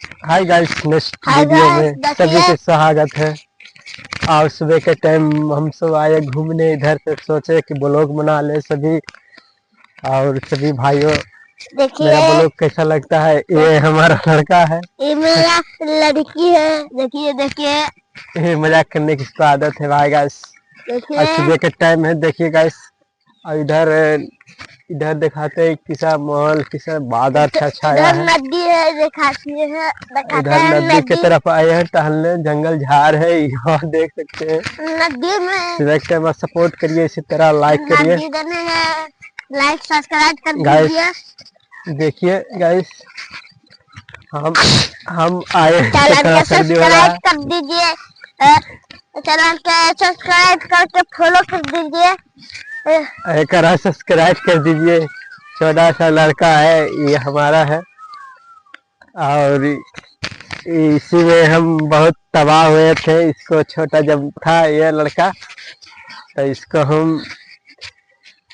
Hi guys, next video में सभी के स्वागत है। और सुबह के टाइम हम सब आए घूमने इधर से, सोचे कि ब्लॉग बना ले सभी और सभी भाइयों। मेरा ब्लॉग कैसा लगता है? ये हमारा लड़का है, ये मेरा लड़की है। देखिए देखिए, ये मजाक करने की इसको आदत है भाई गाइस। और सुबह के टाइम है, देखिए गाइस। और इधर दिखाते हैं किसा माहौल, किसा बादल छाया है। नदी है, दिखाती है। इधर नदी की तरफ आए हैं टहलने, जंगल झाड़ है यहाँ देख सकते हैं। नदी में सुबह के टाइम सपोर्ट करिए, इसी तरह लाइक करिए, लाइक सब्सक्राइब कर दीजिए। देखिए गाइस, हम आए सब्सक्राइब कर दीजिए, चैनल के सब्सक्राइब करके फॉलो कर दीजिए, सब्सक्राइब कर दीजिए। छोटा सा लड़का है, ये हमारा है। और इसी में हम बहुत तबाह हुए थे। इसको छोटा जब था ये लड़का, तो इसको हम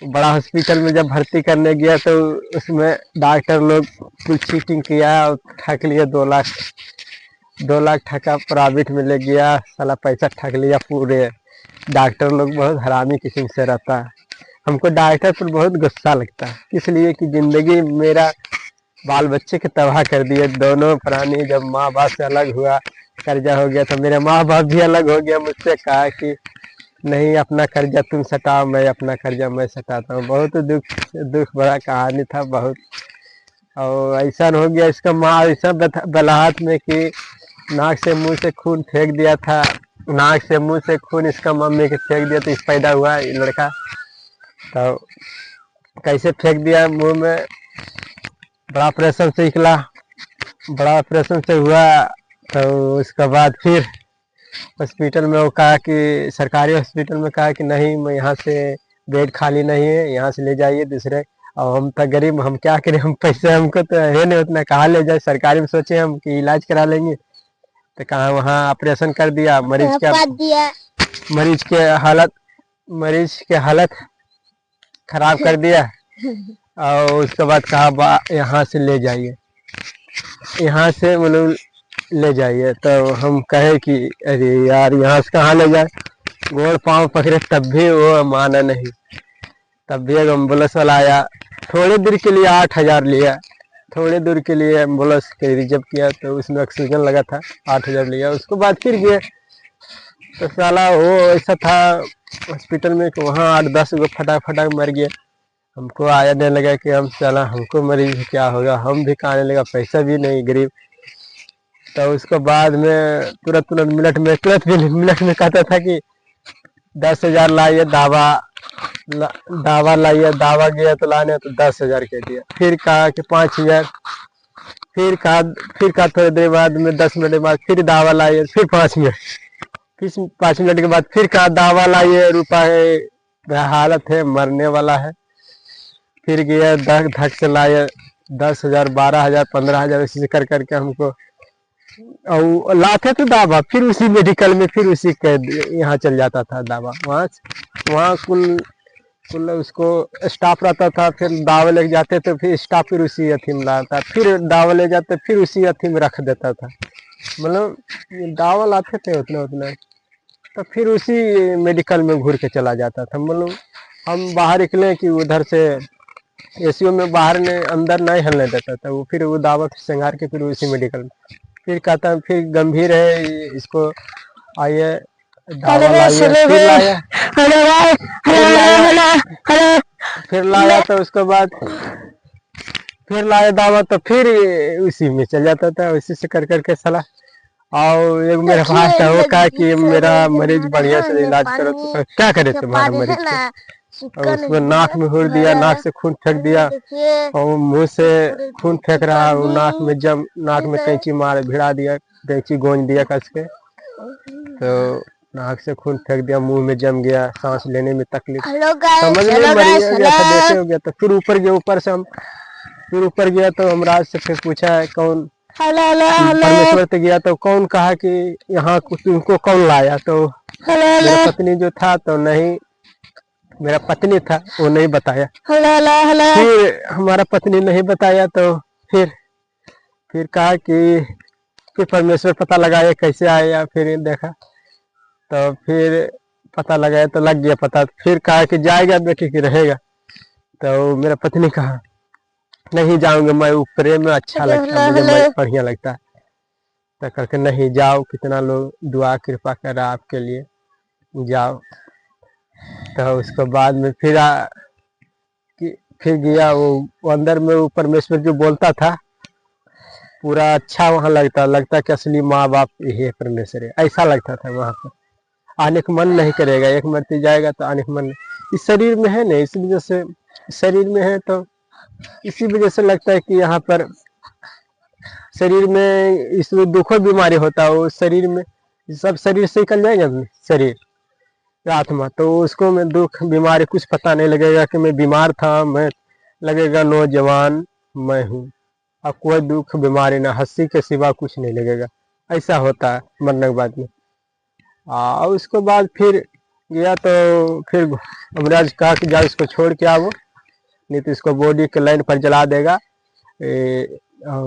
बड़ा हॉस्पिटल में जब भर्ती करने गया तो उसमें डॉक्टर लोग कुछ चीटिंग किया और ठग लिया। 2 लाख ठगा, प्राइवेट में ले गया, साला पैसा ठग लिया पूरे। डॉक्टर लोग बहुत हरामी किस्म से रहता है। हमको डॉक्टर पर बहुत गुस्सा लगता है, इसलिए कि जिंदगी मेरा बाल बच्चे के तबाह कर दिए। दोनों प्राणी जब माँ बाप से अलग हुआ, कर्जा हो गया, तो मेरे माँ बाप भी अलग हो गया। मुझसे कहा कि नहीं, अपना कर्जा तुम सटाओ, मैं अपना कर्जा मैं सटाता हूँ। बहुत दुख भरा कहानी था बहुत। और ऐसा हो गया, इसका माँ ऐसा बलाहट में कि नाक से मुंह से खून फेंक दिया था। नाक से मुंह से खून इसका मम्मी के फेंक दिया, तो इस पैदा हुआ ये लड़का। तो कैसे फेंक दिया मुंह में, बड़ा ऑपरेशन से निकला, बड़ा ऑपरेशन से हुआ। तो उसके बाद फिर हॉस्पिटल में वो कहा कि, सरकारी हॉस्पिटल में कहा कि नहीं, मैं यहाँ से बेड खाली नहीं है, यहाँ से ले जाइए दूसरे। और हम तो गरीब, हम क्या करें, हम पैसे हमको तो है नहीं उतना, कहाँ ले जाए। सरकारी में सोचे हम कि इलाज करा लेंगे, तो कहाँ वहाँ ऑपरेशन कर दिया। मरीज के हालत खराब कर दिया। और उसके बाद कहा यहाँ से ले जाइए, यहाँ से मतलब ले जाइए। तो हम कहे कि अरे यार, यहाँ से कहाँ ले जाए, गोड़ पाँव पकड़े तब भी वो माना नहीं। तब भी एक एम्बुलेंस वाला आया, थोड़ी दूर के लिए 8,000 लिया। थोड़ी दूर के लिए एम्बुलेंस के रिजर्व किया, तो उसमें ऑक्सीजन लगा था, 8,000 लिया। उसके बाद फिर गए, तो साला वो ऐसा था हॉस्पिटल में कि वहाँ 8-10 गो फटाक मर गए। हमको आया नहीं लगा कि हम चला, हमको मरीज क्या होगा, हम भी खाने लगा, पैसा भी नहीं, गरीब। तो उसके बाद में तुरंत मिनट में कहता था कि 10,000 लाइए, दावा लाइए। दावा गया तो लाने, तो 10,000 कह दिया। फिर कहा कि 5,000। फिर कहा थोड़ी देर बाद में, 10 मिनट के बाद फिर दावा लाइए, फिर 5 मिनट। फिर 5 मिनट के बाद फिर कहा दावा लाइए, रुपये हालत है, मरने वाला है। फिर गया, धक से लाए 10,000, 12,000, 15,000, इसी कर करके हमको और लाते तो दावा। फिर उसी मेडिकल में, फिर उसी के यहाँ चल जाता था दावा। वहाँ कुल उसको स्टाफ रहता था। फिर दावा ले जाते तो फिर स्टाफ फिर उसी अथी में लाता, फिर दावा ले जाते, फिर उसी अथी में रख देता था। मतलब दावा लाते थे उतना, तो फिर उसी मेडिकल में घूर के चला जाता था। मतलब हम बाहर निकले कि उधर से एसीओ में बाहर ने अंदर नहीं हिलने देता था वो। फिर वो दावा सिंगार के फिर उसी मेडिकल में फिर कहता, फिर गंभीर है, इसको आइए दावा लाइए। फिर लाया तो उसके बाद फिर लाया दावा, तो फिर उसी में चल जाता था, उसी से कर करके सलाह। और एक मेरा भाई था, वो कहा कि मेरा मरीज बढ़िया से इलाज करो। तो क्या करे तुम्हारा मरीज को? और उसमें नाक में हुर दिया, नाक से खून फेंक दिया, और मुंह से खून फेंक रहा, वो नाक में कैंची मार भिड़ा दिया, कैंची गोंज दिया कस के। तो नाक से खून फेंक दिया, मुंह में जम गया, सांस लेने में तकलीफ, समझ में मरीज हो गया था, जैसे हो गया। तो फिर ऊपर गया, ऊपर गया तो हमराज से फिर पूछा कौन, परमेश्वर से गया तो कौन कहा कि यहाँ तुमको कौन लाया? तो मेरा पत्नी जो था, तो नहीं, मेरा पत्नी था, वो नहीं बताया। फिर हमारा पत्नी नहीं बताया, तो फिर कहा कि फिर परमेश्वर पता लगाया कैसे आया, फिर देखा तो फिर पता लगाया तो लग गया पता। फिर कहा कि जाएगा बेटी कि रहेगा। तो मेरा पत्नी कहा नहीं जाऊंगा, मैं ऊपरे में अच्छा लगता है मुझे, मैं बढ़िया लगता है। तो करके नहीं जाओ, कितना लोग दुआ कृपा कर रहा आपके लिए, जाओ। तो उसके बाद में फिर गया वो अंदर में, वो परमेश्वर जो बोलता था पूरा अच्छा वहाँ लगता कि असली माँ बाप यही है, परमेश्वर है, ऐसा लगता था। वहाँ पर आने का मन नहीं करेगा, एक मरते जाएगा तो आने का मन नहीं। इस शरीर में है नहीं, इस वजह से शरीर में है तो इसी वजह से लगता है कि यहाँ पर शरीर में इसमें दुखों बीमारी होता है। वो शरीर में सब शरीर से निकल जाएगा, शरीर आत्मा, तो उसको में दुख बीमारी कुछ पता नहीं लगेगा कि मैं बीमार था, मैं लगेगा नौजवान मैं हूँ। अब कोई दुख बीमारी ना, हंसी के सिवा कुछ नहीं लगेगा। ऐसा होता है मरने के बाद में। उसके बाद फिर गया तो फिर अमराज कहा कि जाओ इसको छोड़ के आओ, नहीं तो इसको बॉडी के लाइन पर जला देगा।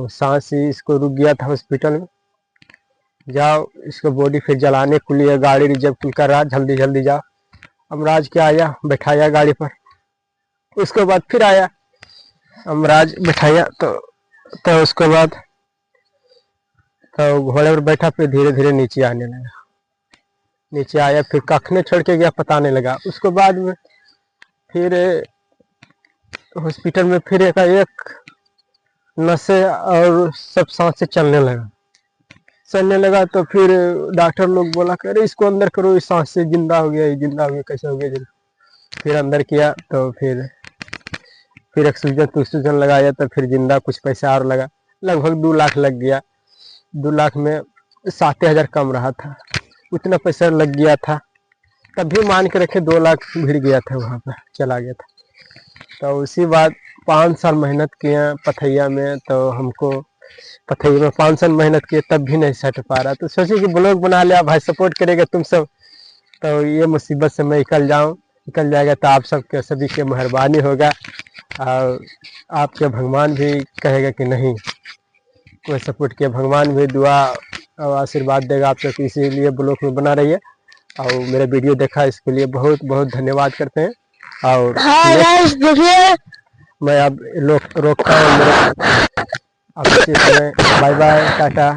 सांस ही इसको रुक गया था हॉस्पिटल में। जाओ इसको बॉडी फिर जलाने के लिए गाड़ी रिजर्व कर रहा, जल्दी जल्दी जाओ। अमराज के आया, बैठाया गाड़ी पर। उसके बाद फिर आया अमराज, बैठाया तो उसके बाद तो घोड़े पर बैठा, फिर धीरे धीरे नीचे आने लगा। नीचे आया, फिर कखने छोड़ के गया पता नहीं लगा। उसके बाद में फिर हॉस्पिटल में फिर एक नसें और सब सांसें चलने लगा। तो फिर डॉक्टर लोग बोला कि अरे इसको अंदर करो, इस सांस से जिंदा हो गया, जिंदा हो गया, कैसे हो गया फिर अंदर किया तो फिर ऑक्सीजन लगाया तो फिर जिंदा। कुछ पैसा और लगा, लगभग 2 लाख लग गया। 2 लाख में 7,000 कम रहा था, उतना पैसा लग गया था। तब भी मान के रखे 2 लाख भिड़ गया था, वहाँ पर चला गया था। तो उसी बाद 5 साल मेहनत किए पथैया में, तो हमको पथैया में 5 साल मेहनत किए तब भी नहीं सट पा रहा। तो सोचे कि ब्लॉग बना लिया, भाई सपोर्ट करेगा तुम सब, तो ये मुसीबत से मैं निकल जाएगा। तो आप सबके सभी के मेहरबानी होगा, और आपके भगवान भी कहेगा कि नहीं कोई सपोर्ट किया, भगवान भी दुआ और आशीर्वाद देगा आप सबको। इसीलिए ब्लॉग में बना रही है, और मेरा वीडियो देखा इसके लिए बहुत बहुत धन्यवाद करते हैं। और मैं अब रोकता हूँ, अब इसी समय बाय बाय, टाटा।